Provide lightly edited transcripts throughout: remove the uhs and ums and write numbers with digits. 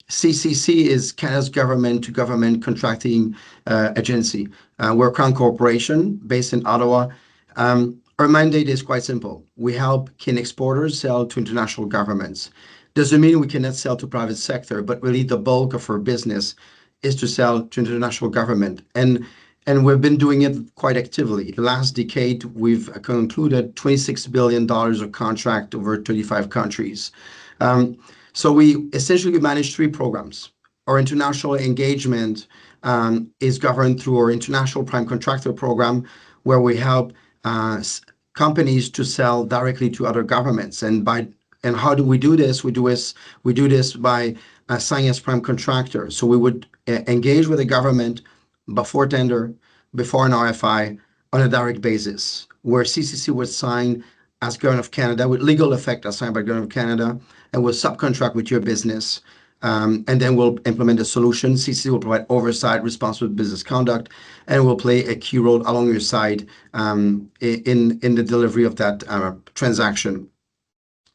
CCC is Canada's government-to-government contracting agency. We're a Crown corporation based in Ottawa. Our mandate is quite simple. We help Canadian exporters sell to international governments. Doesn't mean we cannot sell to private sector, but really the bulk of our business is to sell to international government. And we've been doing it quite actively. The last decade, we've concluded $26 billion of contract over 35 countries. So we essentially manage three programs. Our international engagement is governed through our International Prime Contractor Program, where we help companies to sell directly to other governments. And how do we do this? We do this by signing as prime contractor. So we would engage with the government before tender, before an RFI, on a direct basis, where CCC would sign as Government of Canada, with legal effect as signed by Government of Canada, and will subcontract with your business. And then we'll implement a solution. CCC will provide oversight, responsible business conduct, and will play a key role along your side in the delivery of that transaction.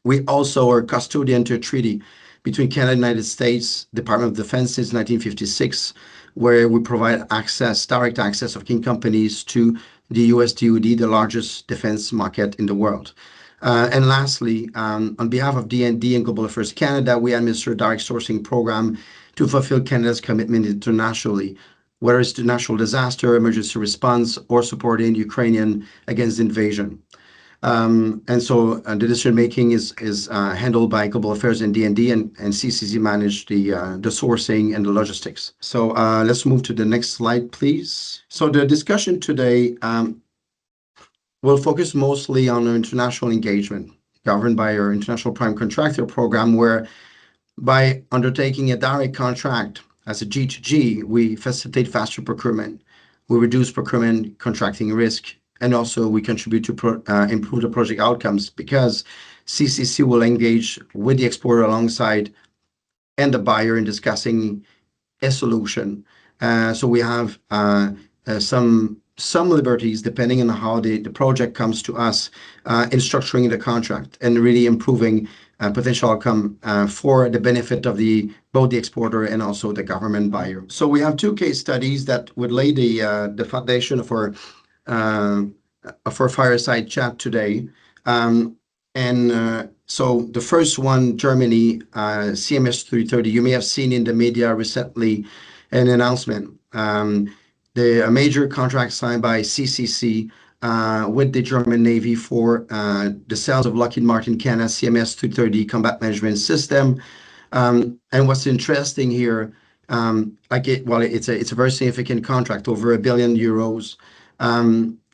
We also are custodian to a treaty between Canada and the United States, Department of Defense since 1956, where we provide access, direct access of Canadian companies to the US DoD, the largest defense market in the world. And lastly, on behalf of DND and Global Affairs Canada, we administer a direct sourcing program to fulfill Canada's commitment internationally, whether it's to natural disaster, emergency response, or supporting Ukrainian against invasion. And so the decision-making is handled by Global Affairs and DND, and CCC manage the sourcing and the logistics. So let's move to the next slide, please. So the discussion today will focus mostly on our international engagement, governed by our International Prime Contractor Program, where by undertaking a direct contract as a G2G, we facilitate faster procurement, we reduce procurement contracting risk, and also we contribute to improve the project outcomes, because CCC will engage with the exporter alongside and the buyer in discussing a solution. So we have some liberties depending on how the project comes to us in structuring the contract and really improving potential outcome for the benefit of both the exporter and also the government buyer. So we have two case studies that would lay the foundation for Fireside chat today. So the first one, Germany, CMS 330. You may have seen in the media recently an announcement. A major contract signed by CCC with the German Navy for the sales of Lockheed Martin Canada CMS 230 combat management system. And what's interesting here, it's a very significant contract, over €1 billion.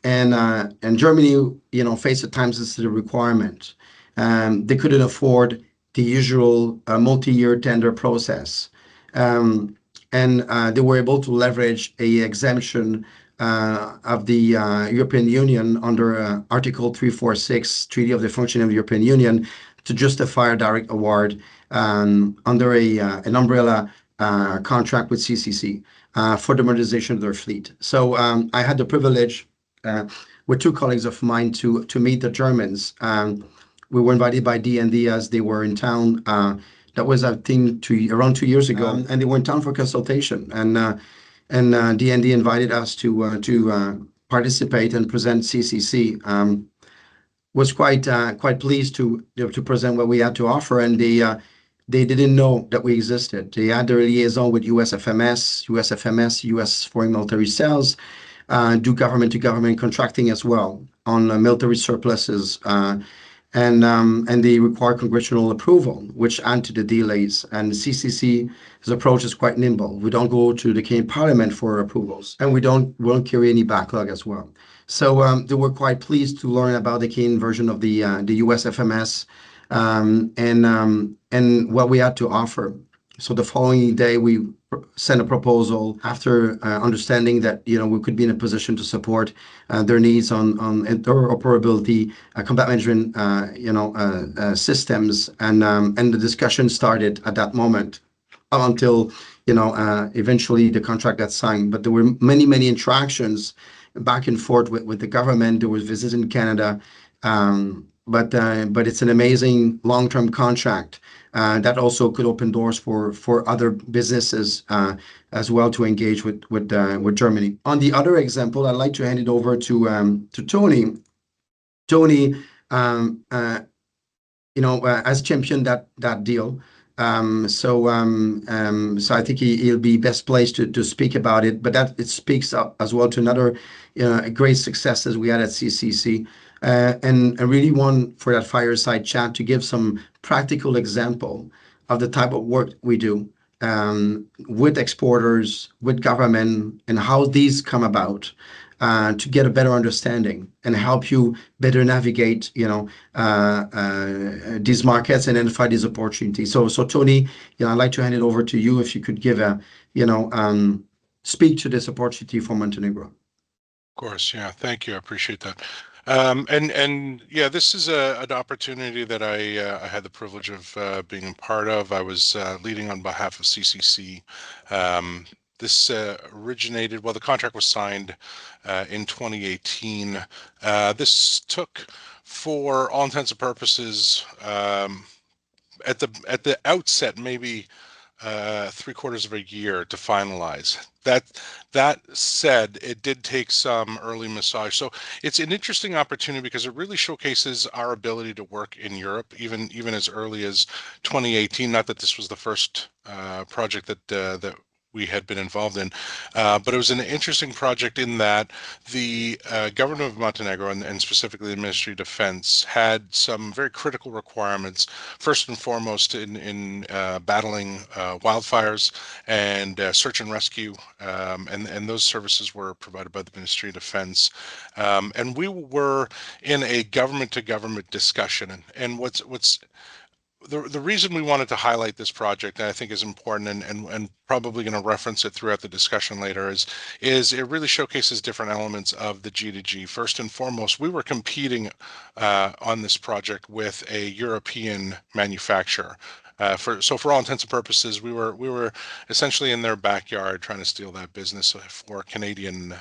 And Germany, faced a time-sensitive requirement. They couldn't afford the usual multi-year tender process. And they were able to leverage a exemption of the European Union under Article 346, Treaty of the Functioning of the European Union, to justify a direct award under an umbrella contract with CCC for the modernization of their fleet. So I had the privilege with two colleagues of mine to meet the Germans. We were invited by DND as they were in town. That was, I think, around 2 years ago, and they were in town for consultation. And DND invited us to participate and present CCC. Was quite pleased to present what we had to offer, and they didn't know that we existed. They had their liaison with USFMS, US Foreign Military Sales, do government-to-government contracting as well on military surpluses. And they require congressional approval, which add to the delays. And CCC's approach is quite nimble. We don't go to the Canadian Parliament for approvals, and we won't carry any backlog as well. So they were quite pleased to learn about the Canadian version of the USFMS and what we had to offer. So the following day, we sent a proposal after understanding that we could be in a position to support their needs on interoperability, combat management, systems, and the discussion started at that moment until eventually the contract got signed. But there were many interactions back and forth with the government. There was visits in Canada. but it's an amazing long-term contract that also could open doors for other businesses as well to engage with Germany. On the other example, I'd like to hand it over to Tony. Tony, um, uh, has championed that deal. So I think he'll be best placed to speak about it. But that it speaks up as well to another great successes we had at CCC. And I really want for that fireside chat to give some practical example of the type of work we do with exporters, with government, and how these come about to get a better understanding and help you better navigate, these markets and identify these opportunities. So Tony, I'd like to hand it over to you if you could give speak to this opportunity for Montenegro. Of course, yeah. Thank you. I appreciate that. And yeah, this is an opportunity that I had the privilege of being a part of. I was leading on behalf of CCC. This originated, well, the contract was signed in 2018. This took, for all intents and purposes, at the outset, maybe 3/4 of a year to finalize. That said, it did take some early massage. So it's an interesting opportunity because it really showcases our ability to work in Europe, even as early as 2018. Not that this was the first project that we had been involved in, but it was an interesting project in that the government of Montenegro and specifically the Ministry of Defense had some very critical requirements. First and foremost, in battling wildfires and search and rescue, and those services were provided by the Ministry of Defense. And we were in a government-to-government discussion. And what's the reason we wanted to highlight this project, and I think is important, and probably going to reference it throughout the discussion later, is it really showcases different elements of the G2G. First and foremost, we were competing on this project with a European manufacturer. For all intents and purposes, we were essentially in their backyard trying to steal that business for Canadian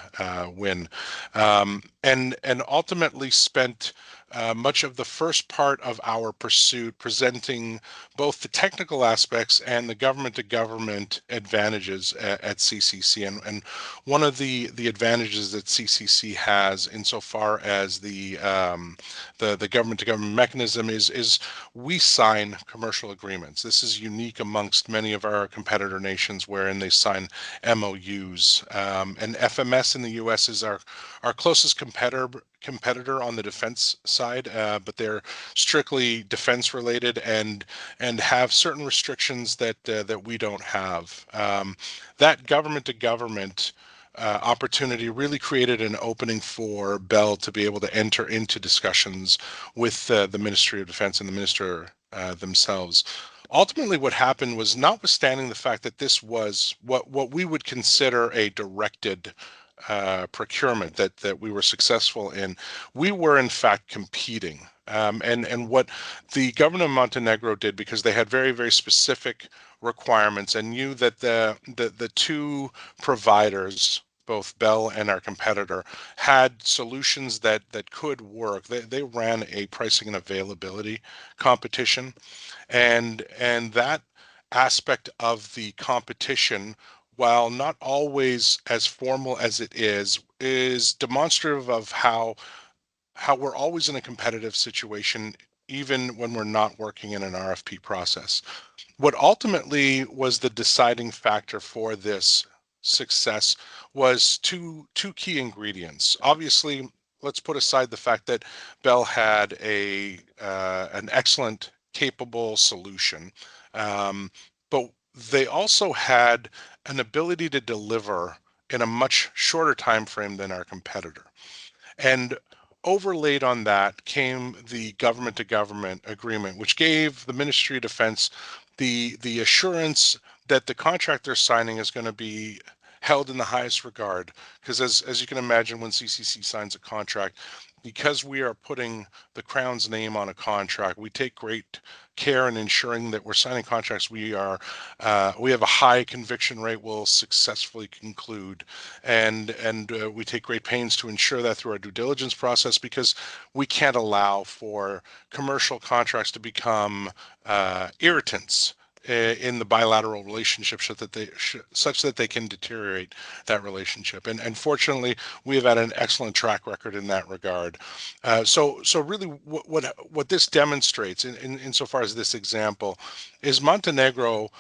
win, and ultimately spent much of the first part of our pursuit presenting both the technical aspects and the government to government advantages at CCC. And one of the advantages that CCC has insofar as the government to government mechanism is we sign commercial agreements. This is unique amongst many of our competitor nations wherein they sign MOUs. And FMS in the US is our closest competitor on the defense side, but they're strictly defense related and have certain restrictions that we don't have. That government to government opportunity really created an opening for Bell to be able to enter into discussions with the Ministry of Defense and the minister themselves. Ultimately, what happened was, notwithstanding the fact that this was what we would consider a directed procurement that we were successful in, we were in fact competing. And what the government of Montenegro did, because they had very, very specific requirements and knew that the two providers, both Bell and our competitor, had solutions that could work. They ran a pricing and availability competition, and that aspect of the competition, while not always as formal as it is demonstrative of how we're always in a competitive situation, even when we're not working in an RFP process. What ultimately was the deciding factor for this success was two key ingredients. Obviously, let's put aside the fact that Bell had an excellent, capable solution, but they also had an ability to deliver in a much shorter time frame than our competitor. And overlaid on that came the government to government agreement, which gave the Ministry of Defense the assurance that the contract they're signing is going to be held in the highest regard. Because as you can imagine, when CCC signs a contract, because we are putting the Crown's name on a contract, we take great care in ensuring that we're signing contracts we have a high conviction rate will successfully conclude, and we take great pains to ensure that through our due diligence process, because we can't allow for commercial contracts to become irritants in the bilateral relationship, such that they can deteriorate that relationship. And fortunately, we have had an excellent track record in that regard. So really, what this demonstrates, insofar as this example, is Montenegro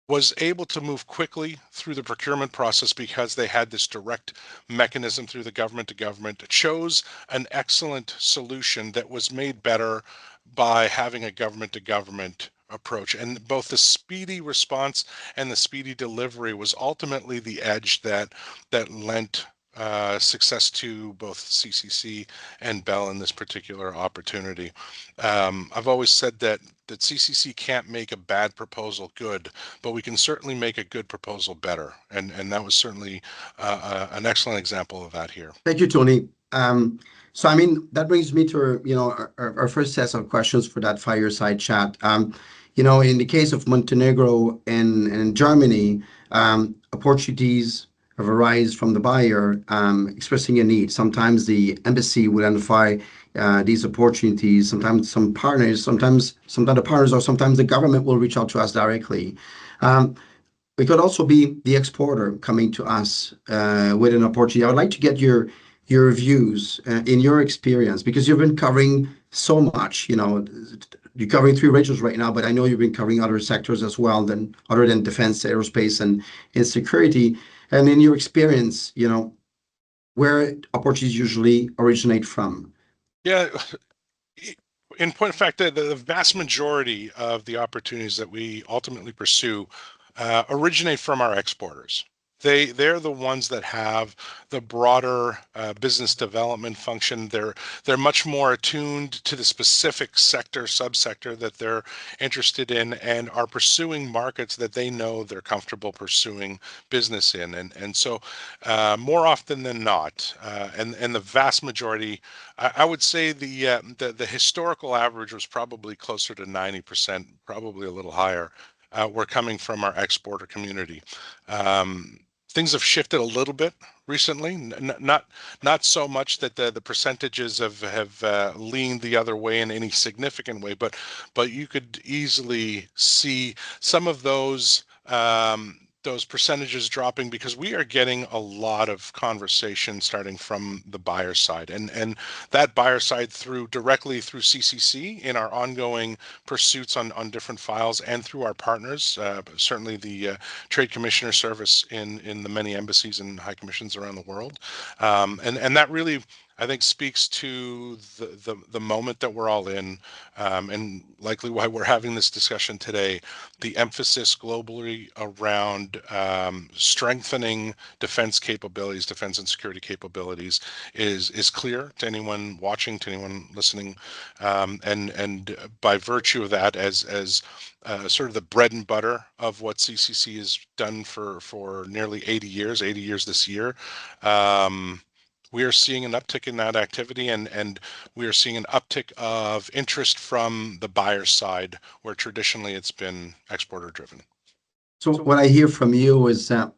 was able to move quickly through the procurement process because they had this direct mechanism through the government to government, chose an excellent solution that was made better by having a government to government approach. And both the speedy response and the speedy delivery was ultimately the edge that lent success to both CCC and Bell in this particular opportunity. I've always said that CCC can't make a bad proposal good, but we can certainly make a good proposal better, and that was certainly an excellent example of that here. Thank you, Tony. So, I mean, that brings me to, our first set of questions for that fireside chat. In the case of Montenegro and Germany, opportunities have arisen from the buyer expressing a need. Sometimes the embassy will identify these opportunities. Sometimes sometimes the partners, or sometimes the government will reach out to us directly. Um, we could also be the exporter coming to us with an opportunity. I would like to get your views in your experience, because you've been covering so much. You're covering three regions right now, but I know you've been covering other sectors as well, than other than defense, aerospace, and security. And in your experience, where opportunities usually originate from. Yeah, in point of fact, the vast majority of the opportunities that we ultimately pursue originate from our exporters. They're the ones that have the broader business development function. They're much more attuned to the specific sector, subsector that they're interested in, and are pursuing markets that they know they're comfortable pursuing business in. And so more often than not, and the vast majority, I would say the historical average was probably closer to 90%, probably a little higher. Were coming from our exporter community. Um, Things have shifted a little bit recently, not so much that the percentages have leaned the other way in any significant way, but you could easily see some of those percentages dropping, because we are getting a lot of conversation starting from the buyer side, and that buyer side directly through CCC in our ongoing pursuits on different files, and through our partners, certainly the Trade Commissioner Service in the many embassies and high commissions around the world, and that really, I think, speaks to the moment that we're all in, and likely why we're having this discussion today. The emphasis globally around strengthening defense capabilities, defense and security capabilities, is clear to anyone watching, to anyone listening, and by virtue of that, as sort of the bread and butter of what CCC has done for nearly 80 years this year. We are seeing an uptick in that activity, and we are seeing an uptick of interest from the buyer side, where traditionally it's been exporter driven. So what I hear from you is that,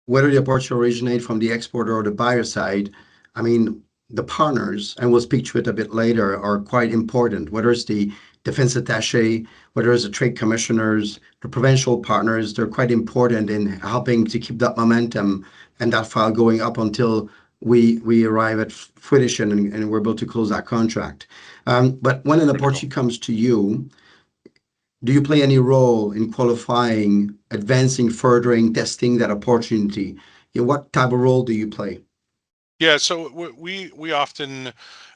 whether the approach originate from the exporter or the buyer side, I mean, the partners, and we'll speak to it a bit later, are quite important. Whether it's the defense attaché, whether it's the trade commissioners, the provincial partners, they're quite important in helping to keep that momentum and that file going up until we arrive at fruition, and we're able to close that contract. But when an Critical. opportunity comes to you, do you play any role in qualifying, advancing, furthering, testing that opportunity? What type of role do you play? Yeah, so we often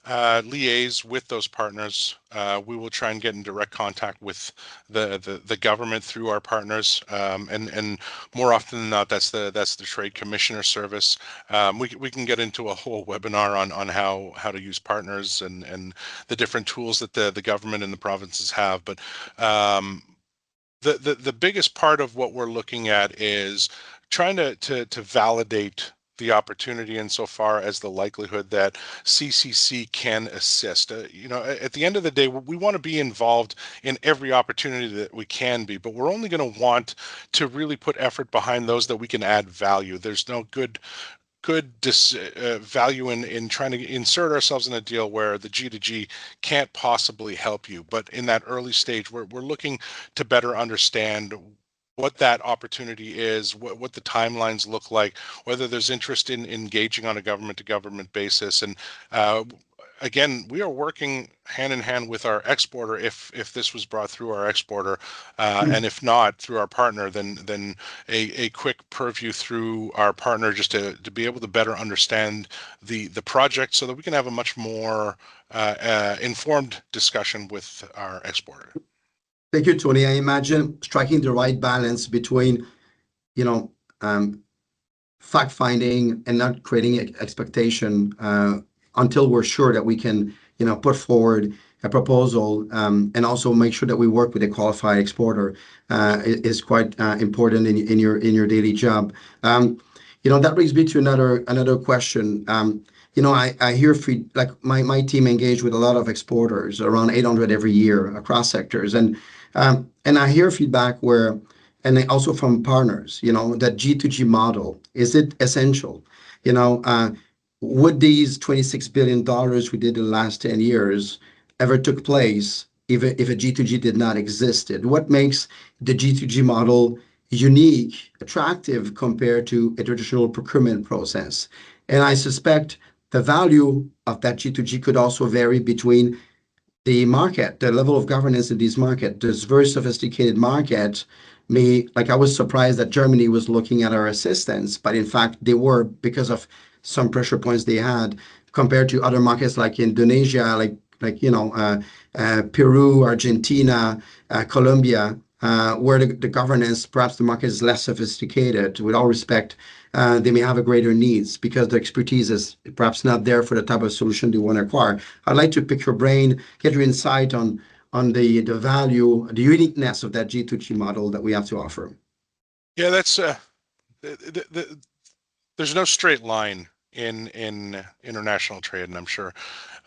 liaise with those partners. We will try and get in direct contact with the government through our partners, and more often than not, that's the Trade Commissioner Service. We can get into a whole webinar on how to use partners and the different tools that the government and the provinces have, but the biggest part of what we're looking at is trying to validate the opportunity insofar as the likelihood that CCC can assist. At the end of the day, we want to be involved in every opportunity that we can be, but we're only going to want to really put effort behind those that we can add value. There's no good value in trying to insert ourselves in a deal where the G to G can't possibly help you. But in that early stage, we're looking to better understand what that opportunity is, what the timelines look like, whether there's interest in engaging on a government to government basis. And uh, again, we are working hand in hand with our exporter if this was brought through our exporter, and if not through our partner, then a quick purview through our partner just to be able to better understand the project so that we can have a much more informed discussion with our exporter. Thank you, Tony. I imagine striking the right balance between, you know, um, fact finding and not creating expectation until we're sure that we can, put forward a proposal, and also make sure that we work with a qualified exporter is quite important in your daily job. That brings me to another question. I hear like my team engage with a lot of exporters, around 800 every year across sectors, and I hear feedback where, and also from partners, that G2G model, is it essential? You know, uh, would these $26 billion we did in the last 10 years ever took place if a G2G did not existed? What makes the G2G model unique, attractive compared to a traditional procurement process? And I suspect the value of that G2G could also vary between the market, the level of governance in these markets. This very sophisticated market like I was surprised that Germany was looking at our assistance, but in fact they were because of some pressure points they had compared to other markets like Indonesia, Peru, Argentina, Colombia, where the governance, perhaps the market is less sophisticated. With all respect, they may have a greater needs because the expertise is perhaps not there for the type of solution they want to acquire. I'd like to pick your brain, get your insight on the value, the uniqueness of that G2G model that we have to offer. Yeah, that's the, there's no straight line in international trade, and I'm sure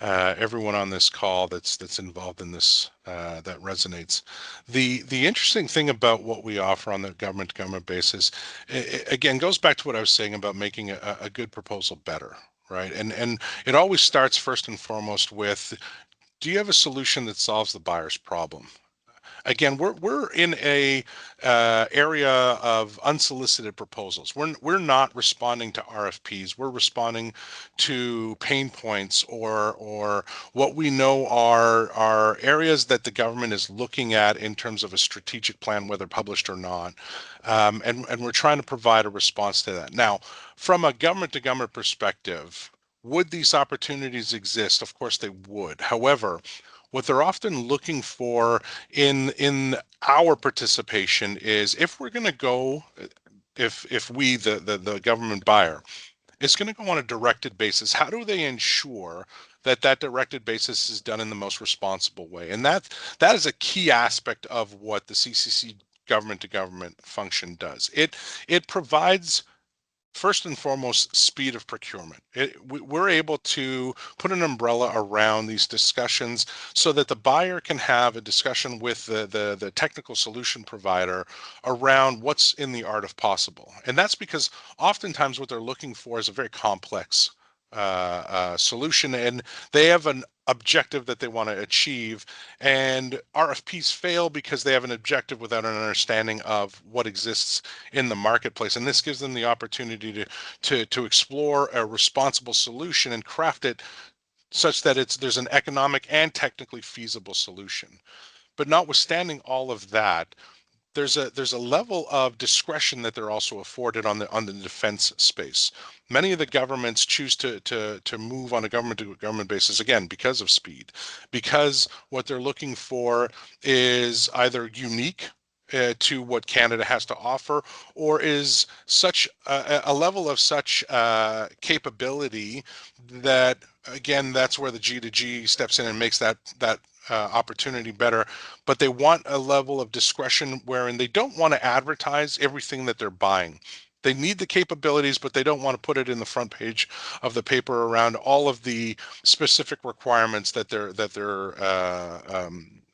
everyone on this call that's involved in this that resonates. The interesting thing about what we offer on the government to government basis, again, goes back to what I was saying about making a good proposal better, right? And it always starts first and foremost with, do you have a solution that solves the buyer's problem? Again, we're in a area of unsolicited proposals. We're not responding to RFPs. We're responding to pain points or what we know are areas that the government is looking at in terms of a strategic plan, whether published or not, and we're trying to provide a response to that. Now, from a government to government perspective, would these opportunities exist? Of course they would. However, what they're often looking for in our participation is, if we're going to go, if we the government buyer is going to go on a directed basis, how do they ensure that that directed basis is done in the most responsible way? And that is a key aspect of what the CCC government to government function does. It provides, first and foremost, speed of procurement. We're able to put an umbrella around these discussions so that the buyer can have a discussion with the technical solution provider around what's in the art of possible. And that's because oftentimes what they're looking for is a very complex solution, and they have an objective that they want to achieve, and RFPs fail because they have an objective without an understanding of what exists in the marketplace. And this gives them the opportunity to explore a responsible solution and craft it such that there's an economic and technically feasible solution. But notwithstanding all of that, there's a level of discretion that they're also afforded on the defense space. Many of the governments choose to move on a government to government basis, again, because of speed, because what they're looking for is either unique to what Canada has to offer, or is such a level of such capability that, again, that's where the G to G steps in and makes that opportunity better. But they want a level of discretion wherein they don't want to advertise everything that they're buying. They need the capabilities, but they don't want to put it in the front page of the paper around all of the specific requirements that they're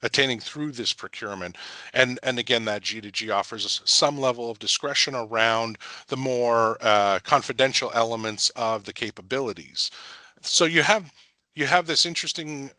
attaining through this procurement. And again, that G2G offers us some level of discretion around the more confidential elements of the capabilities. So you have this interesting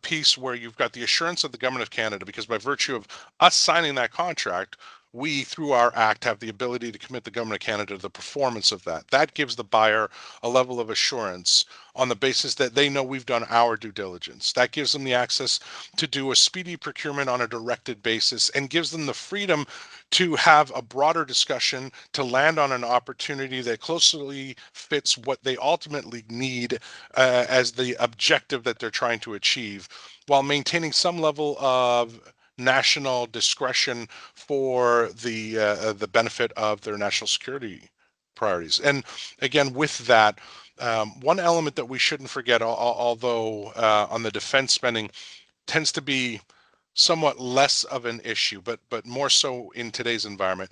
piece where you've got the assurance of the government of Canada, because by virtue of us signing that contract, we, through our act, have the ability to commit the government of Canada to the performance of that. That gives the buyer a level of assurance on the basis that they know we've done our due diligence. That gives them the access to do a speedy procurement on a directed basis and gives them the freedom to have a broader discussion to land on an opportunity that closely fits what they ultimately need as the objective that they're trying to achieve, while maintaining some level of national discretion for the benefit of their national security priorities. And again, with that, one element that we shouldn't forget, although on the defense spending tends to be somewhat less of an issue, but more so in today's environment,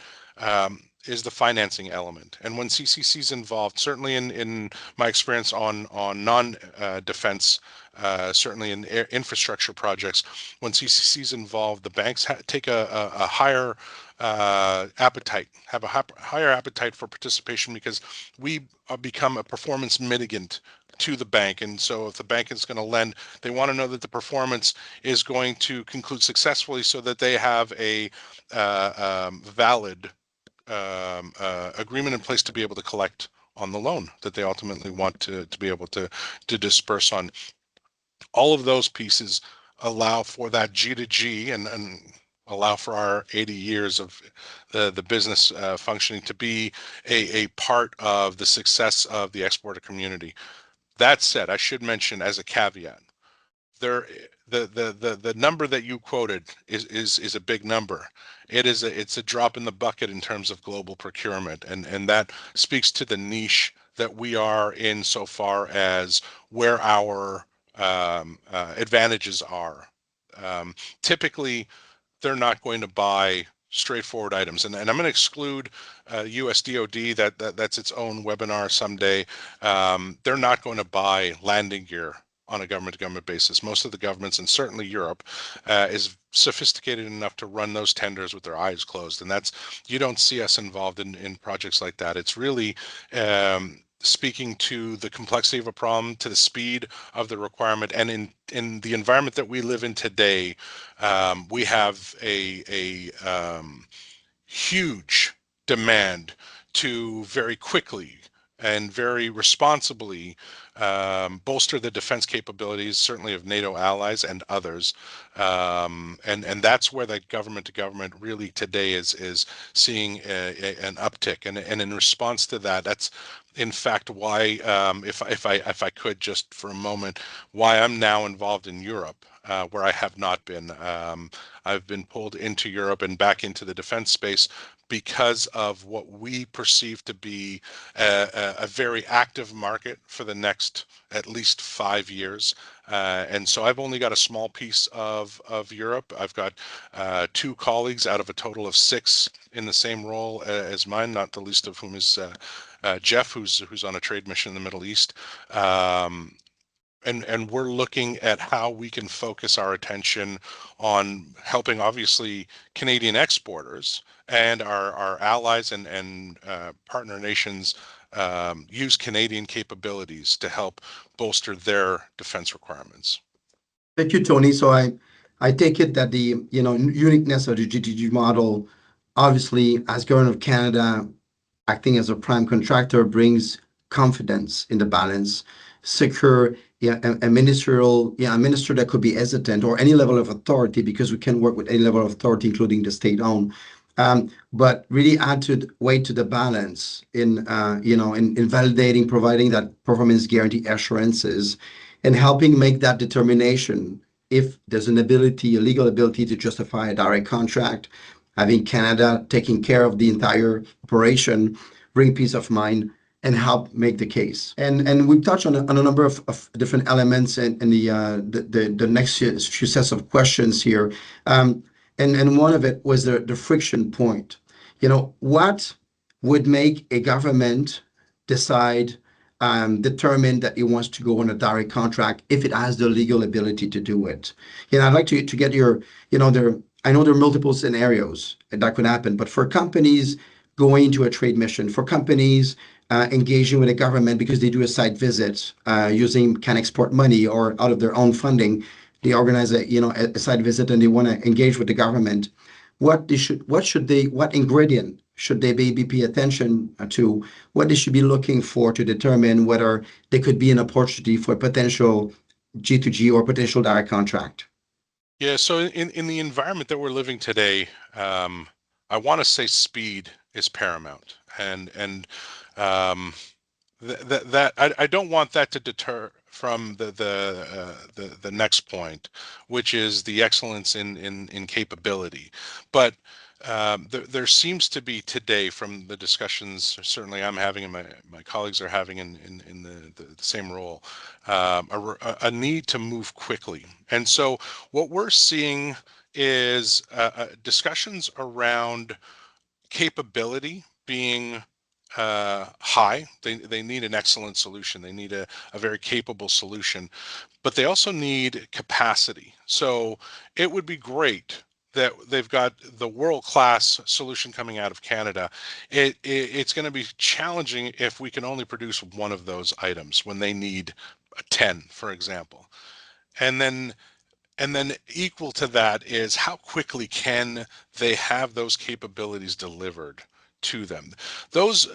is the financing element. And when CCC is involved, certainly in my experience on non defense, certainly in infrastructure projects, when CCC is involved, the banks take a higher appetite, have a higher appetite for participation, because we become a performance mitigant to the bank. And so if the bank is going to lend, they want to know that the performance is going to conclude successfully, so that they have a valid agreement in place to be able to collect on the loan that they ultimately want to be able to disperse on. All of those pieces allow for that G2G, and allow for our 80 years of the business functioning to be a part of the success of the exporter community. That said, I should mention as a caveat, there the number that you quoted is a big number. It's a drop in the bucket in terms of global procurement, and that speaks to the niche that we are in, so far as where our advantages are. Typically, they're not going to buy straightforward items. And I'm going to exclude US DoD, that's its own webinar someday. They're not going to buy landing gear on a government-to-government basis. Most of the governments, and certainly Europe, is sophisticated enough to run those tenders with their eyes closed. And you don't see us involved in projects like that. It's really speaking to the complexity of a problem, to the speed of the requirement, and in the environment that we live in today, we have a huge demand to very quickly and very responsibly bolster the defense capabilities, certainly of NATO allies and others, and that's where the government to government really today is seeing an uptick, and in response to that, that's in fact why, if I could just for a moment, why I'm now involved in Europe, where I have not been. I've been pulled into Europe and back into the defense space because of what we perceive to be a very active market for the next at least 5 years. And so I've only got a small piece of Europe. I've got two colleagues out of a total of six in the same role as mine, not the least of whom is Jeff, who's on a trade mission in the Middle East. And we're looking at how we can focus our attention on helping, obviously, Canadian exporters and our allies and partner nations use Canadian capabilities to help bolster their defense requirements. Thank you, Tony. So I take it that the uniqueness of the GTG model, obviously, as government of Canada acting as a prime contractor, brings confidence in the balance, secure a ministerial, a minister that could be hesitant, or any level of authority, because we can work with any level of authority, including the state-owned. But really add to weight to the balance in validating, providing that performance guarantee assurances, and helping make that determination if there's an ability, a legal ability to justify a direct contract. Having Canada taking care of the entire operation, bring peace of mind, and help make the case. And we touched on a number of different elements in the next few sets of questions here. And one of it was the friction point. What would make a government decide, determine that it wants to go on a direct contract if it has the legal ability to do it. I'd like to get your, I know there are multiple scenarios that could happen, but for companies going to a trade mission, for companies engaging with the government because they do a site visit using can export money or out of their own funding, they organize a site visit and they want to engage with the government. What ingredient should they be pay attention to? What they should be looking for to determine whether there could be an opportunity for potential G2G or potential direct contract? Yeah, so in the environment that we're living today, I want to say speed is paramount, and um, I don't want that to deter from the next point, which is the excellence in capability. But there seems to be today, from the discussions certainly I'm having and my colleagues are having in the same role, a need to move quickly. And so what we're seeing is discussions around capability being high. They need an excellent solution. They need a very capable solution, but they also need capacity. So it would be great that they've got the world-class solution coming out of Canada. It's going to be challenging if we can only produce one of those items when they need 10, for example. And then equal to that is how quickly can they have those capabilities delivered to them. Those,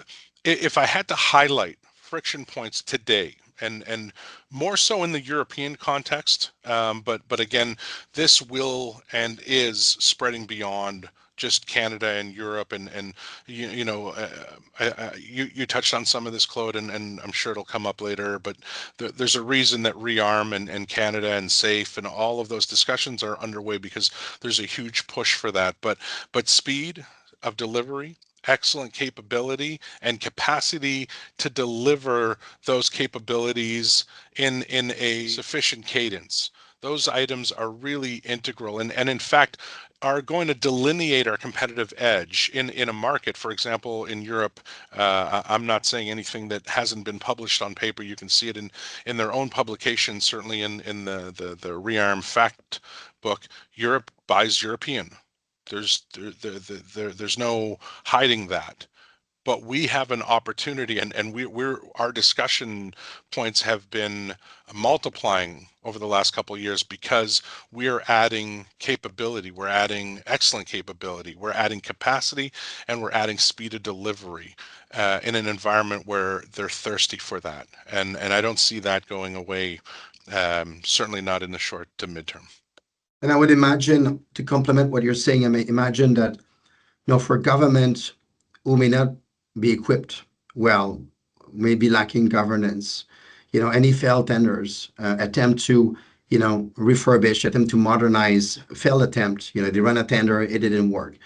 if I had to highlight friction points today, and more so in the European context, but again, this will and is spreading beyond just Canada and Europe, and you touched on some of this, Claude, and I'm sure it'll come up later, but there's a reason that rearm and Canada and SAFE and all of those discussions are underway, because there's a huge push for that. But speed of delivery, excellent capability, and capacity to deliver those capabilities in a sufficient cadence. Those items are really integral, and in fact are going to delineate our competitive edge in a market. For example, in Europe, I'm not saying anything that hasn't been published on paper. You can see it in their own publications, certainly in the Rearm Fact book. Europe buys European. There's no hiding that. But we have an opportunity, and we're our discussion points have been multiplying over the last couple of years, because we're adding capability, we're adding excellent capability, we're adding capacity, and we're adding speed of delivery in an environment where they're thirsty for that. And I don't see that going away, certainly not in the short to midterm. And I would imagine, to complement what you're saying, I may imagine that, for government who may not be equipped well, may be lacking governance, any failed tenders, attempt to, refurbish, attempt to modernize, failed attempt, they run a tender, it didn't work.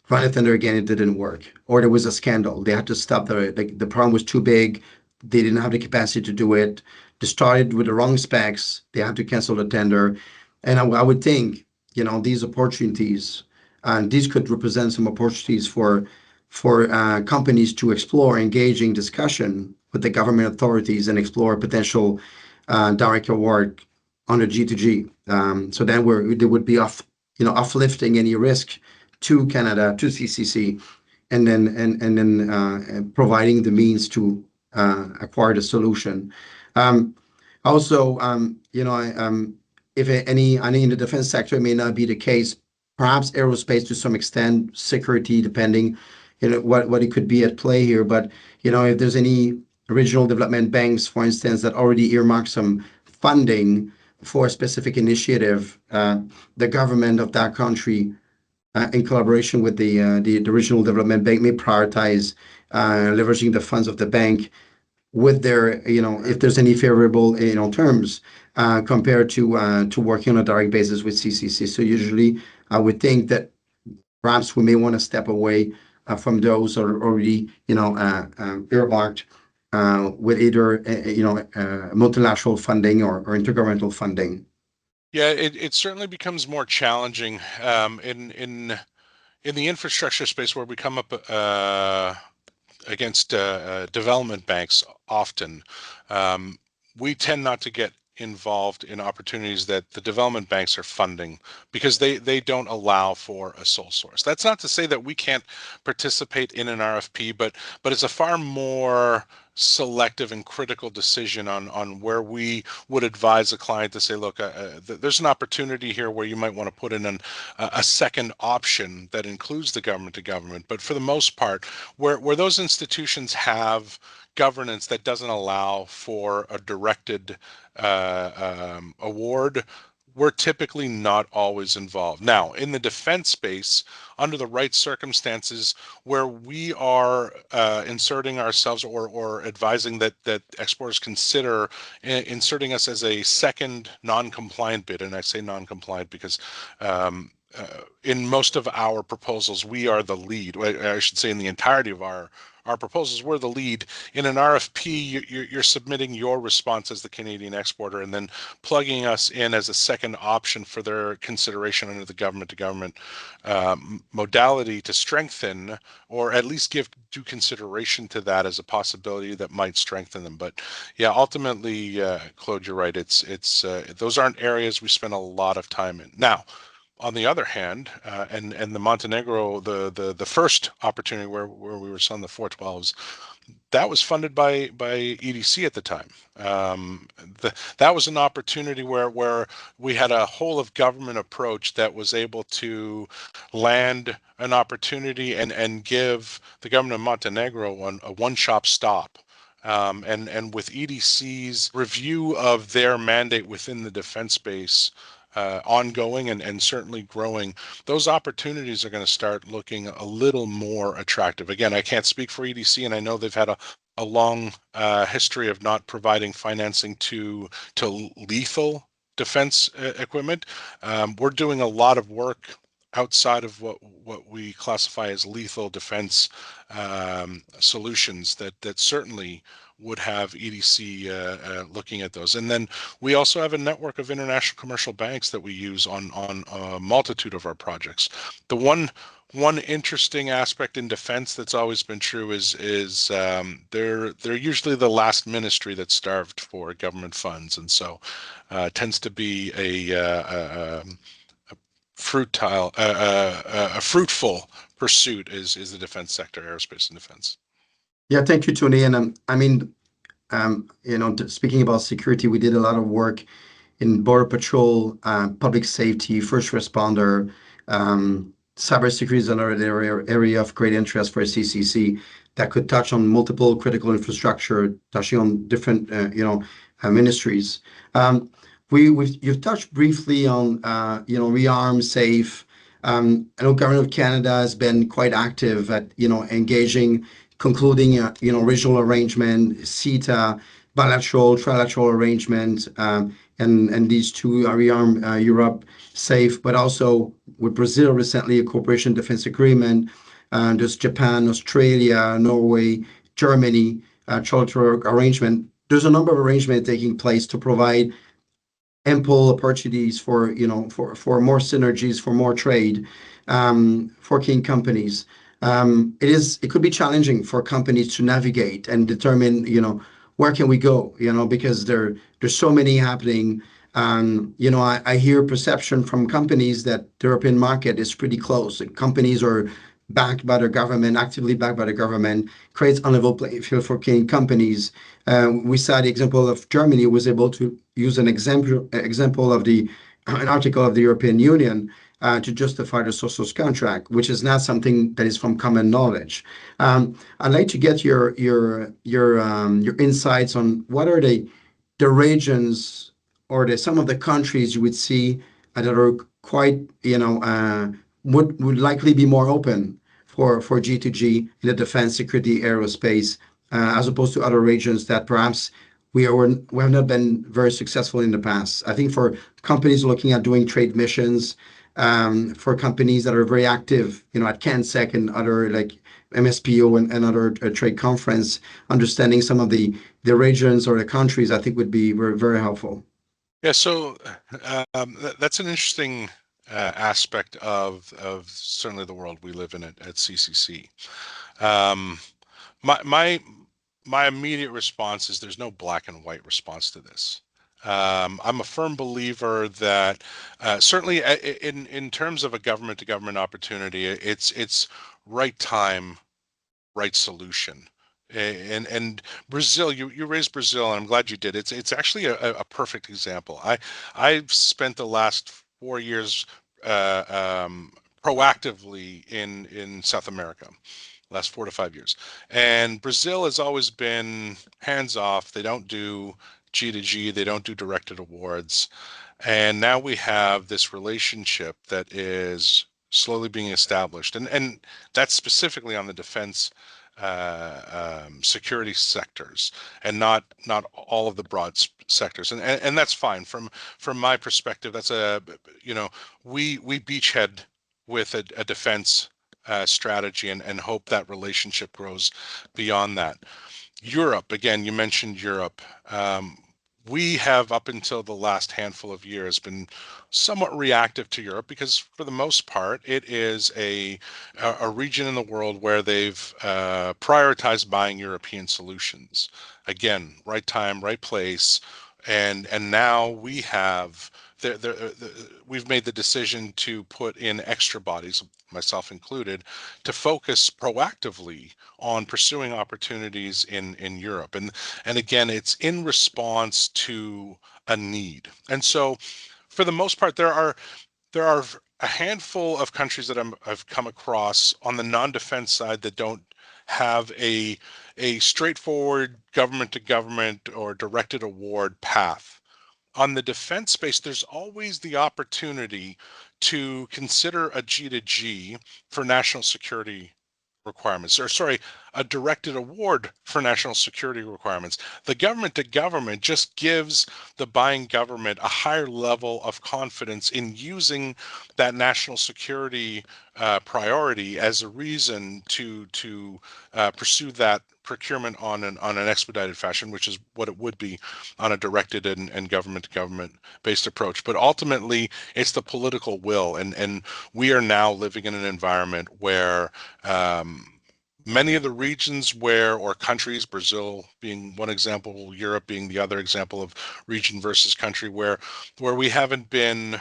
Run a tender again, it didn't work. Or there was a scandal. They had to stop. The problem was too big. They didn't have the capacity to do it. They started with the wrong specs. They had to cancel the tender. And I would think, these opportunities, and these could represent some opportunities for companies to explore engaging discussion with the government authorities and explore potential direct award on a G2G. So then they would be uplifting any risk to Canada, to CCC, and then providing the means to acquire the solution. Also, if any in the defense sector, it may not be the case. Perhaps aerospace to some extent, security, depending, what it could be at play here. But if there's any regional development banks, for instance, that already earmark some funding for a specific initiative, the government of that country, in collaboration with the regional development bank, may prioritize leveraging the funds of the bank with their, if there's any favorable, terms, compared to working on a direct basis with CCC. So usually, I would think that perhaps we may want to step away from those or already, earmarked with either, multilateral funding or intergovernmental funding. Yeah, it certainly becomes more challenging in the infrastructure space, where we come up development banks often. Um, we tend not to get involved in opportunities that the development banks are funding because they don't allow for a sole source. That's not to say that we can't participate in an RFP, but it's a far more selective and critical decision on where we would advise a client to say, look, there's an opportunity here where you might want to put in a second option that includes the government to government. But for the most part, where those institutions have governance that doesn't allow for a directed award, we're typically not always involved. Now, in the defense space, under the right circumstances, where we are inserting ourselves or advising that exporters consider inserting us as a second non-compliant bid, and I say non-compliant because in most of our proposals, we are the lead. I should say in the entirety of our proposals, we're the lead. In an RFP, you're submitting your response as the Canadian exporter and then plugging us in as a second option for their consideration under the government to government modality to strengthen or at least give due consideration to that as a possibility that might strengthen them. But yeah, ultimately, Claude, you're right. It's those aren't areas we spend a lot of time in. Now, on the other hand, and the Montenegro, the first opportunity where we were selling the 412s, that was funded by EDC at the time. Um, that was an opportunity where we had a whole of government approach that was able to land an opportunity and give the government of Montenegro a one-shop stop. And with EDC's review of their mandate within the defense space ongoing and certainly growing, those opportunities are going to start looking a little more attractive. Again, I can't speak for EDC, and I know they've had a long history of not providing financing to lethal defense equipment. We're doing a lot of work outside of what we classify as lethal defense solutions that certainly would have EDC looking at those. And then we also have a network of international commercial banks that we use on a multitude of our projects. The one interesting aspect in defense that's always been true is they're usually the last ministry that's starved for government funds, and so tends to be a fruitful pursuit is the defense sector, aerospace and defense. Yeah, thank you, Tony. And I mean, speaking about security, we did a lot of work in border patrol, public safety, first responder. Cybersecurity is another area of great interest for CCC that could touch on multiple critical infrastructure, touching on different, ministries. You've touched briefly on, rearm, safe. I know Government of Canada has been quite active at, engaging, concluding, regional arrangement, CETA, bilateral, trilateral arrangement, and these two are rearm Europe safe, but also with Brazil recently a cooperation defense agreement. There's Japan, Australia, Norway, Germany, charter arrangement. There's a number of arrangements taking place to provide ample opportunities for for more synergies, for more trade, for King companies. It could be challenging for companies to navigate and determine where can we go, because there's so many happening. I hear perception from companies that the European market is pretty close. Companies are backed by the government, actively backed by the government, creates unlevel playing field for Canadian companies. We saw the example of Germany was able to use an example of an article of the European Union to justify the social contract, which is not something that is from common knowledge. I'd like to get your insights on what are the regions or some of the countries you would see that are quite would likely be more open for G2G in the defense, security, aerospace, as opposed to other regions that perhaps we have not been very successful in the past. I think for companies looking at doing trade missions, for companies that are very active, at CanSec and other like MSPO and other trade conference, understanding some of the regions or the countries, I think would be very, very helpful. Yeah, so that's an interesting aspect of certainly the world we live in at CCC. Um, My my immediate response is there's no black and white response to this. I'm a firm believer that certainly in terms of a government to government opportunity, it's right time, right solution. And Brazil, you raised Brazil, and I'm glad you did. It's actually a perfect example. I've spent the last 4 years uh, um, proactively in South America, last 4 to 5 years. And Brazil has always been hands off. They don't do G to G, they don't do directed awards. And now we have this relationship that is slowly being established. And that's specifically on the defense security sectors and not all of the broad sectors. And that's fine from my perspective. That's a, you know, we beachhead with a defense strategy and hope that relationship grows beyond that. Europe, again, you mentioned Europe. We have, up until the last handful of years, been somewhat reactive to Europe because, for the most part, it is a region in the world where they've prioritized buying European solutions. Again, right time, right place, and now we have we've made the decision to put in extra bodies, myself included, to focus proactively on pursuing opportunities in Europe. And again, it's in response to a need. And so for the most part, there are a handful of countries that I've come across on the non-defense side that don't have a straightforward government to government or directed award path. On the defense space, there's always the opportunity to consider a G to G for national security requirements, or sorry, a directed award for national security requirements. The government to government just gives the buying government a higher level of confidence in using that national security priority as a reason to pursue that procurement on an expedited fashion, which is what it would be on a directed and government to government based approach. But ultimately, it's the political will, and we are now living in an environment where many of the regions where, or countries, Brazil being one example, Europe being the other example of region versus country, where we haven't been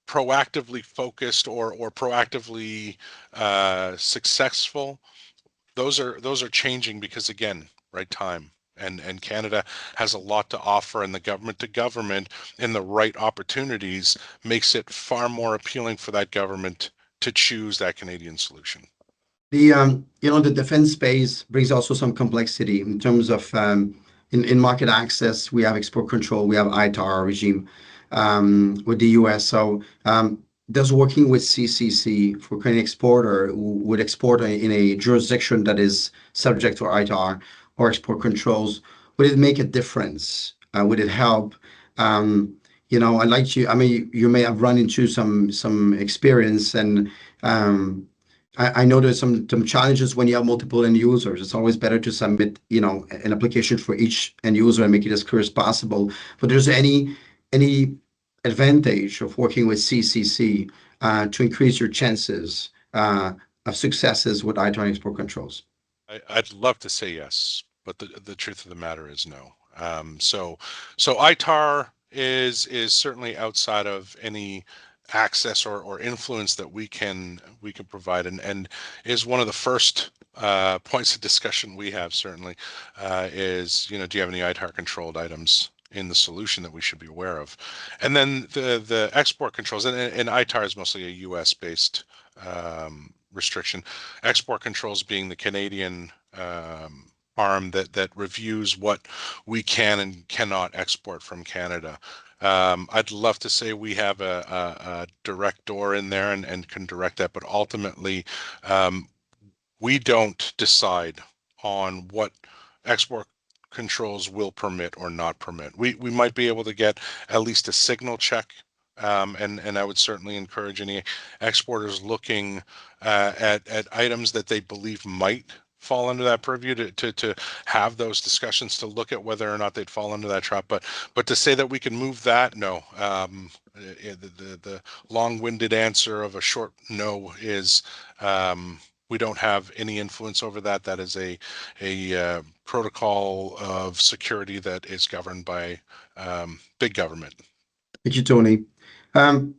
proactively focused or proactively successful. Those are changing because, again, right time. And Canada has a lot to offer, and the government to government in the right opportunities makes it far more appealing for that government to choose that Canadian solution. The defense space brings also some complexity in terms of in market access. We have export control, we have ITAR regime with the US. So does working with CCC for Canadian exporter who would export in a jurisdiction that is subject to ITAR or export controls, would it make a difference? Would it help? I'd like you. I mean, you may have run into some experience and. I know there's some challenges when you have multiple end users. It's always better to submit, an application for each end user and make it as clear as possible. But there's any advantage of working with CCC to increase your chances of successes with ITAR export controls? I'd love to say yes, but the truth of the matter is no. So ITAR is certainly outside of any access or influence that we can provide, and is one of the first points of discussion we have. Certainly, is, do you have any ITAR controlled items in the solution that we should be aware of? And then the export controls, and ITAR is mostly a U.S. based restriction. Export controls being the Canadian arm that reviews what we can and cannot export from Canada. I'd love to say we have a direct door in there and can direct that, but ultimately, we don't decide on what export controls will permit or not permit. We might be able to get at least a signal check, and I would certainly encourage any exporters looking at items that they believe might fall under that purview to have those discussions, to look at whether or not they'd fall under that trap. But to say that we can move that, no. The long-winded answer of a short no is, We don't have any influence over that. That is a protocol of security that is governed by big government. Thank you, Tony. Um,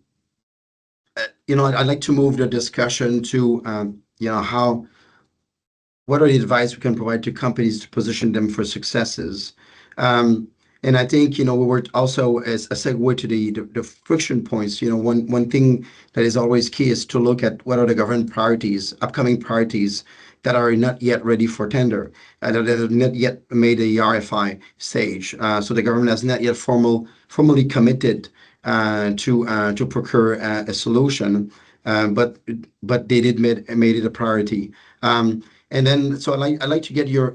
I'd like to move the discussion to, how what are the advice we can provide to companies to position them for successes? Um, and I think, we were also as a segue to the friction points, one thing that is always key is to look at what are the government priorities, upcoming priorities that are not yet ready for tender, that have not yet made a RFI stage. So the government has not yet formally committed to procure a solution, but they did made it a priority. And then, so I like to get your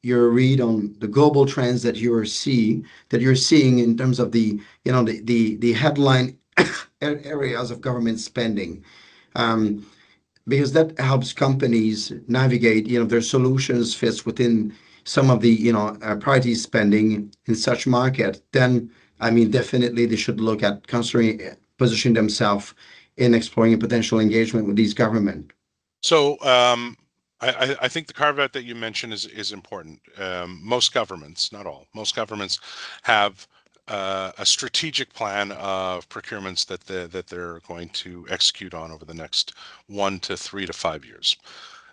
read on the global trends that you're seeing in terms of the headline areas of government spending, um, because that helps companies navigate, their solutions fits within some of the priority spending in such market. Then, I mean, definitely they should look at considering positioning themselves in exploring a potential engagement with these government. So I think the carve out that you mentioned is important. Most governments, not all, most governments have a strategic plan of procurements that they're going to execute on over the next 1 to 3 to 5 years.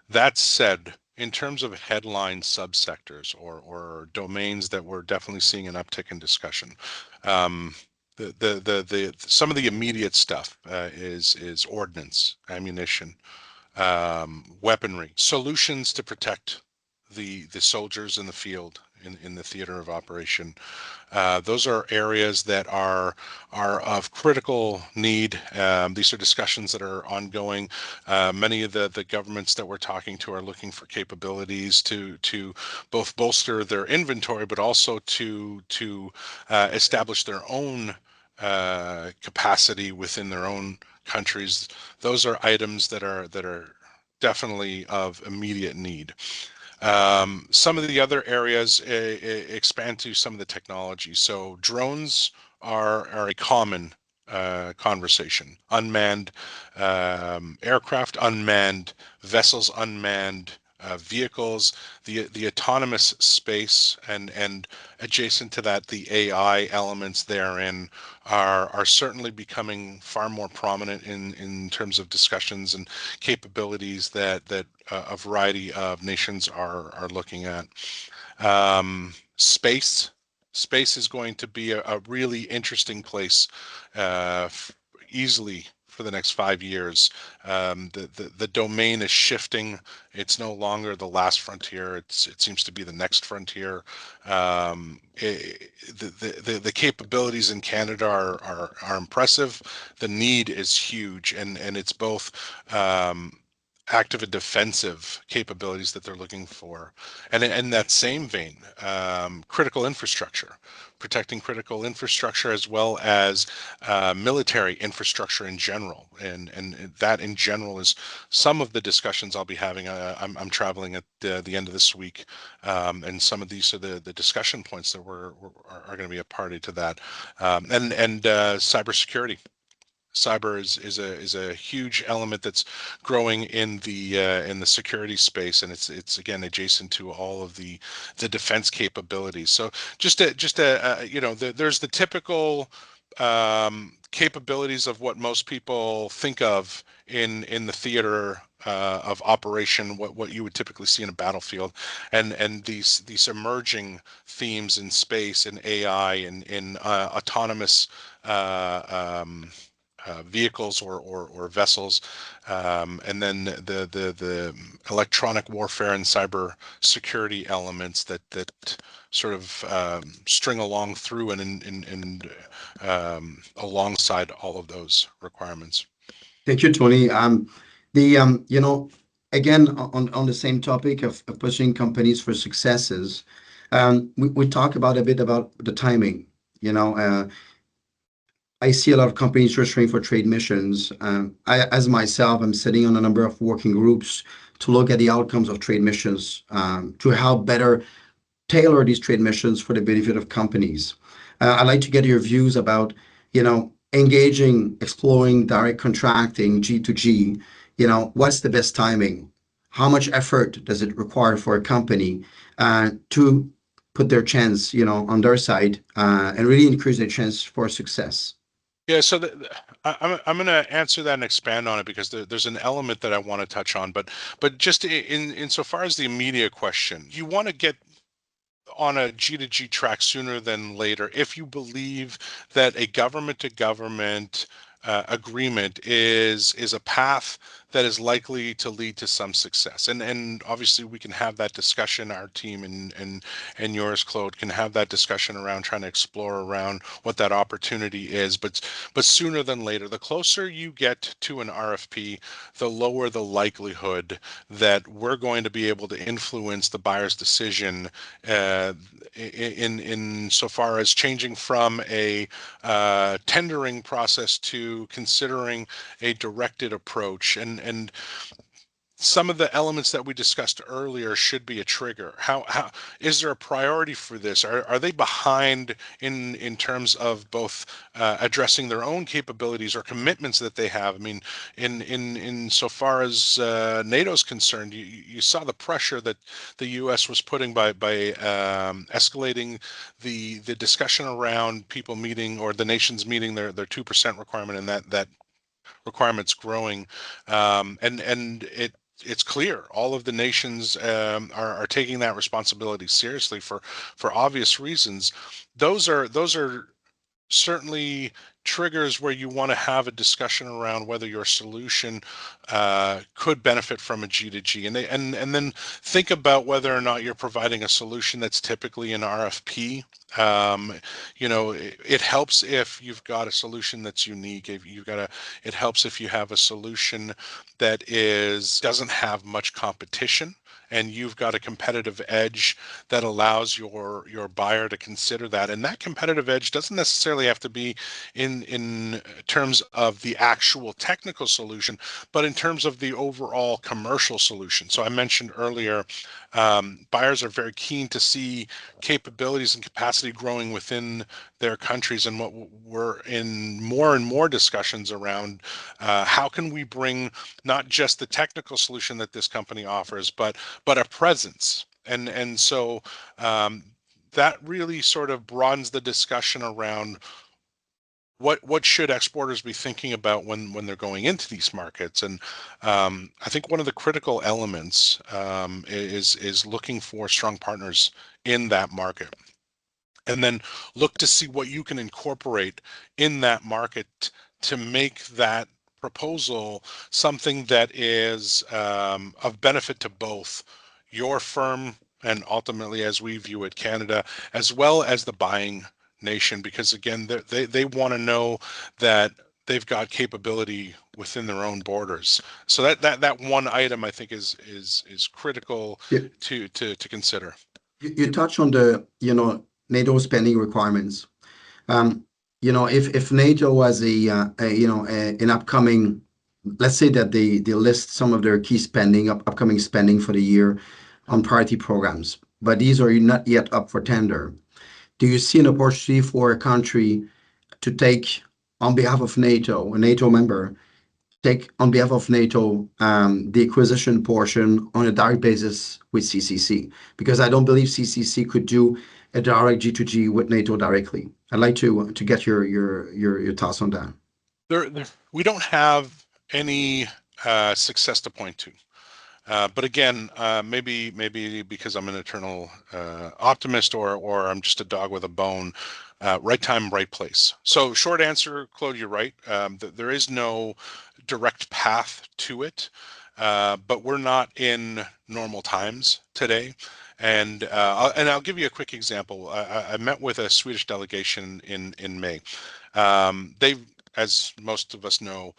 That said, in terms of headline subsectors or domains that we're definitely seeing an uptick in discussion, um, the some of the immediate stuff is ordnance, ammunition, weaponry, solutions to protect the soldiers in the field, in the theater of operation. Those are areas that are of critical need. These are discussions that are ongoing. Many of the governments that we're talking to are looking for capabilities to both bolster their inventory, but also to establish their own capacity within their own countries. Those are items that are definitely of immediate need. Some of the other areas expand to some of the technology. So drones are a common conversation. Unmanned aircraft, unmanned vessels, unmanned vehicles, the autonomous space, and adjacent to that, the AI elements therein are certainly becoming far more prominent in terms of discussions and capabilities that a variety of nations are looking at. Space. Space is going to be a really interesting place, easily for the next 5 years. The domain is shifting. It's no longer the last frontier. It seems to be the next frontier. The capabilities in Canada are impressive. The need is huge, and it's both active and defensive capabilities that they're looking for. And in that same vein, critical infrastructure, protecting critical infrastructure as well as military infrastructure in general. And that in general is some of the discussions I'll be having. I'm traveling at the end of this week, and some of these are the discussion points that are going to be a party to that. And cybersecurity. Cyber is a huge element that's growing in the security space, and it's again adjacent to all of the defense capabilities. So there's the typical capabilities of what most people think of in the theater of operation, what you would typically see in a battlefield, and these emerging themes in space and AI and in autonomous vehicles or vessels, and then the electronic warfare and cyber security elements that sort of string along through and alongside all of those requirements. Thank you, Tony. The again on the same topic of pushing companies for successes, we talk about a bit about the timing. You know, I see a lot of companies registering for trade missions. As myself, I'm sitting on a number of working groups to look at the outcomes of trade missions, to help better tailor these trade missions for the benefit of companies. I'd like to get your views about, engaging, exploring direct contracting, G to G. What's the best timing? how much effort does it require for a company to put their chance, on their side, and really increase their chance for success? Yeah, so I'm going to answer that and expand on it because there's an element that I want to touch on, but just in insofar as the immediate question, you want to get on a G to G track sooner than later if you believe that a government to government agreement is a path that is likely to lead to some success. And obviously we can have that discussion. Our team and yours, Claude, can have that discussion around trying to explore around what that opportunity is. But sooner than later, the closer you get to an RFP, the lower the likelihood that we're going to be able to influence the buyer's decision uh, in so far as changing from a tendering process to considering a directed approach. And some of the elements that we discussed earlier should be a trigger. How is there a priority for this? Are they behind in terms of both addressing their own capabilities or commitments that they have? I mean, in so far as NATO's concerned, you saw the pressure that the U.S. was putting by escalating the discussion around people meeting or the nations meeting their 2% requirement, and that requirements growing, and it's clear all of the nations are taking that responsibility seriously for obvious reasons. Those are certainly triggers where you want to have a discussion around whether your solution could benefit from a G to G, and then think about whether or not you're providing a solution that's typically an RFP. Um, it helps if you've got a solution that's unique. If you've got a, it helps if you have a solution that is doesn't have much competition, and you've got a competitive edge that allows your buyer to consider that. And that competitive edge doesn't necessarily have to be in terms of the actual technical solution, but in terms of the overall commercial solution. So I mentioned earlier, buyers are very keen to see capabilities and capacity growing within their countries, and what we're in more and more discussions around, how can we bring not just the technical solution that this company offers, but a presence. And so that really sort of broadens the discussion around what should exporters be thinking about when they're going into these markets. And I think one of the critical elements is looking for strong partners in that market, and then look to see what you can incorporate in that market to make that proposal something that is of benefit to both your firm and ultimately, as we view it, Canada, as well as the buying nation, because again, they want to know that they've got capability within their own borders. So that one item I think is critical You, to consider. you touch on the, NATO spending requirements. Um, if NATO has an upcoming, let's say that they list some of their key spending, upcoming spending for the year on priority programs, but these are not yet up for tender. Do you see an opportunity for a country to take, on behalf of NATO, a NATO member, take on behalf of NATO the acquisition portion on a direct basis with CCC? Because I don't believe CCC could do a direct G2G with NATO directly. I'd like to get your thoughts on that. We don't have any success to point to. But again, maybe because I'm an eternal optimist, or I'm just a dog with a bone. Right time, right place. So short answer, Claude, you're right. There is no direct path to it, but we're not in normal times today. And I'll give you a quick example. I met with a Swedish delegation in May. They've, as most of us know,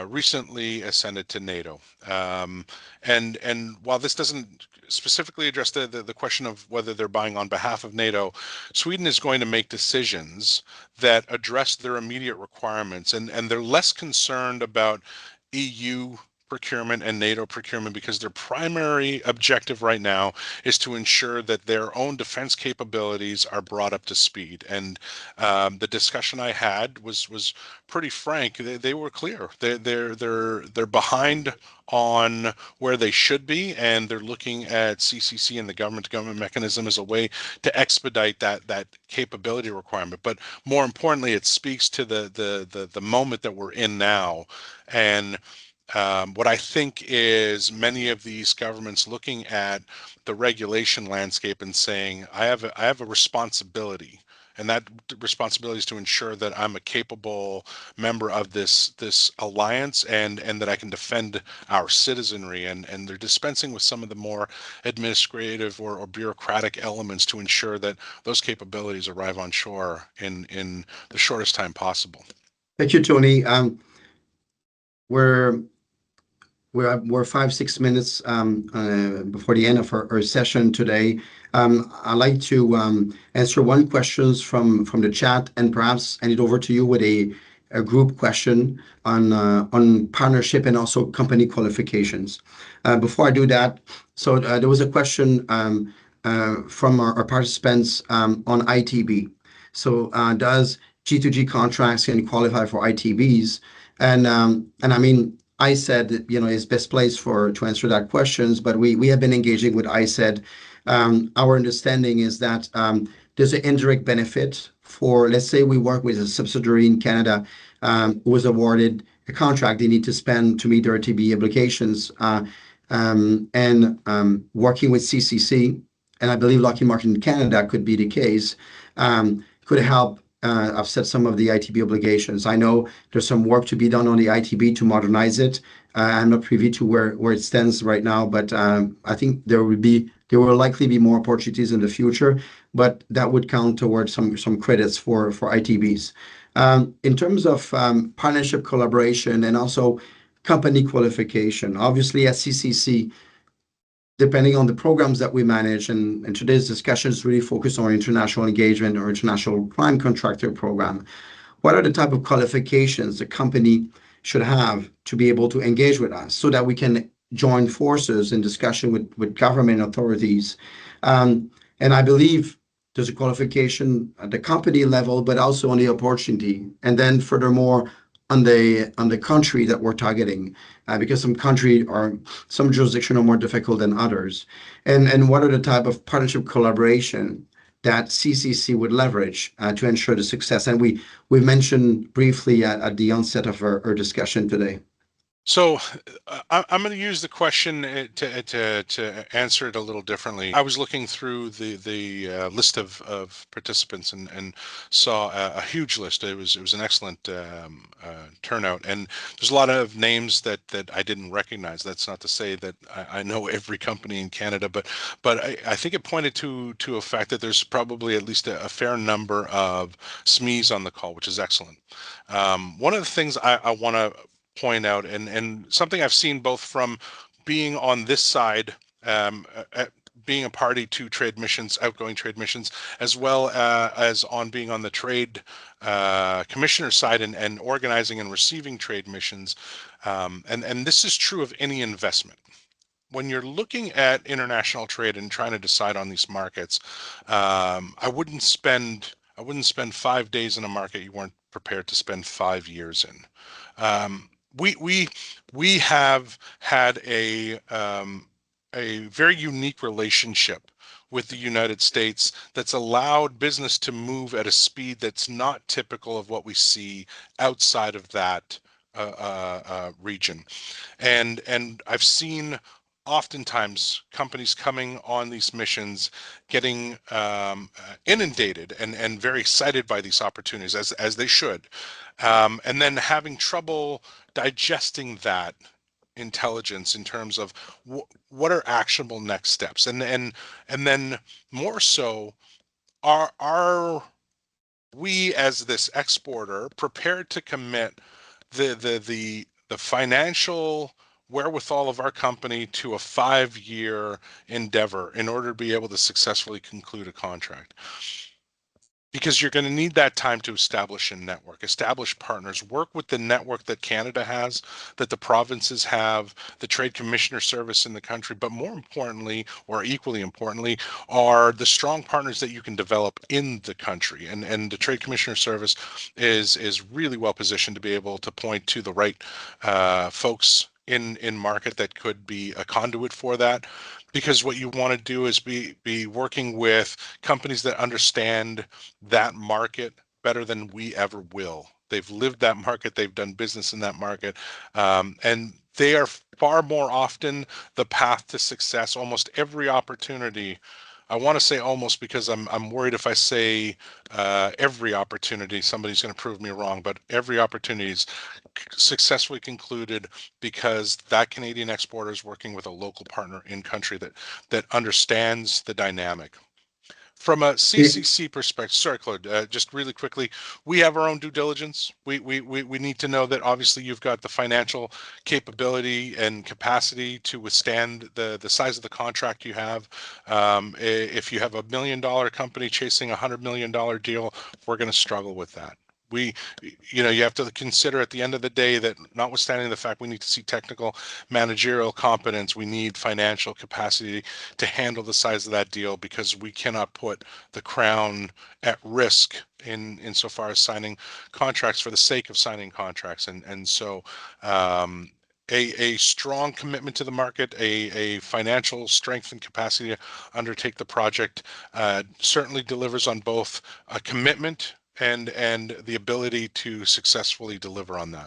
recently ascended to NATO. And while this doesn't specifically address the question of whether they're buying on behalf of NATO, Sweden is going to make decisions that address their immediate requirements, and they're less concerned about EU procurement and NATO procurement because their primary objective right now is to ensure that their own defense capabilities are brought up to speed. And the discussion I had was pretty frank. They were clear. They're behind on where they should be, and they're looking at CCC and the government-to-government mechanism as a way to expedite that capability requirement. But more importantly, it speaks to the moment that we're in now, and what I think is many of these governments looking at the regulation landscape and saying, I have a responsibility, and that responsibility is to ensure that I'm a capable member of this alliance, and that I can defend our citizenry, and they're dispensing with some of the more administrative or bureaucratic elements to ensure that those capabilities arrive on shore in the shortest time possible. Thank you, Tony. We're we're 5 6 minutes before the end of our session today. I'd like to answer one questions from the chat and perhaps hand it over to you with a group question on partnership and also company qualifications. Before I do that, so there was a question from our participants on ITB. So does G2G contracts can qualify for ITBs? And I mean, I said that, is best placed to answer that questions, but we have been engaging with ISED. Our understanding is that there's an indirect benefit for, let's say we work with a subsidiary in Canada who was awarded a contract they need to spend to meet their TB obligations, and working with CCC, and I believe Lockheed Martin in Canada could be the case, could help offset some of the ITB obligations. I know there's some work to be done on the ITB to modernize it. I'm not privy to where it stands right now, but I think there will likely be more opportunities in the future, but that would count towards some credits for ITBs. In terms of partnership collaboration and also company qualification, obviously at CCC, depending on the programs that we manage, and today's discussion is really focused on international engagement or international prime contractor program. What are the type of qualifications the company should have to be able to engage with us so that we can join forces in discussion with government authorities? And I believe there's a qualification at the company level, but also on the opportunity. And then furthermore, on the country that we're targeting, because some jurisdictions are more difficult than others. And what are the type of partnership collaboration that CCC would leverage to ensure the success? And we mentioned briefly at the onset of our discussion today. So I'm going to use the question to answer it a little differently. I was looking through the list of participants and saw a huge list. It was an excellent turnout, and there's a lot of names that I didn't recognize. That's not to say that I know every company in Canada, but I think it pointed to a fact that there's probably at least a fair number of SMEs on the call, which is excellent. One of the things I want to point out, and something I've seen both from being on this side, being a party to trade missions, outgoing trade missions, as well as on being on the trade commissioner side and organizing and receiving trade missions. And this is true of any investment. When you're looking at international trade and trying to decide on these markets, I wouldn't spend 5 days in a market you weren't prepared to spend 5 years in. We have had a very unique relationship with the United States that's allowed business to move at a speed that's not typical of what we see outside of that region. And I've seen oftentimes companies coming on these missions getting inundated and very excited by these opportunities, as they should, and then having trouble digesting that intelligence in terms of what are actionable next steps, and then more so, are we as this exporter prepared to commit the financial wherewithal of our company to a 5-year endeavor in order to be able to successfully conclude a contract? because you're going to need that time to establish a network, establish partners, work with the network that Canada has, that the provinces have, the Trade Commissioner Service in the country, but more importantly, or equally importantly, are the strong partners that you can develop in the country. And the Trade Commissioner Service is really well positioned to be able to point to the right folks in market that could be a conduit for that, because what you want to do is be working with companies that understand that market better than we ever will. They've lived that market, they've done business in that market, and they are far more often the path to success. Almost every opportunity, I want to say almost because I'm worried if I say every opportunity, somebody's going to prove me wrong, but every opportunity is successfully concluded because that Canadian exporter is working with a local partner in country that understands the dynamic. From a It- CCC perspective, sorry, Claude, just really quickly, we have our own due diligence. We need to know that obviously you've got the financial capability and capacity to withstand the size of the contract you have. If you have $1 million company chasing $100 million deal, we're going to struggle with that. We, you have to consider at the end of the day that notwithstanding the fact we need to see technical managerial competence, we need financial capacity to handle the size of that deal, because we cannot put the crown at risk in insofar as signing contracts for the sake of signing contracts. And so a strong commitment to the market, a financial strength and capacity to undertake the project certainly delivers on both a commitment and the ability to successfully deliver on that.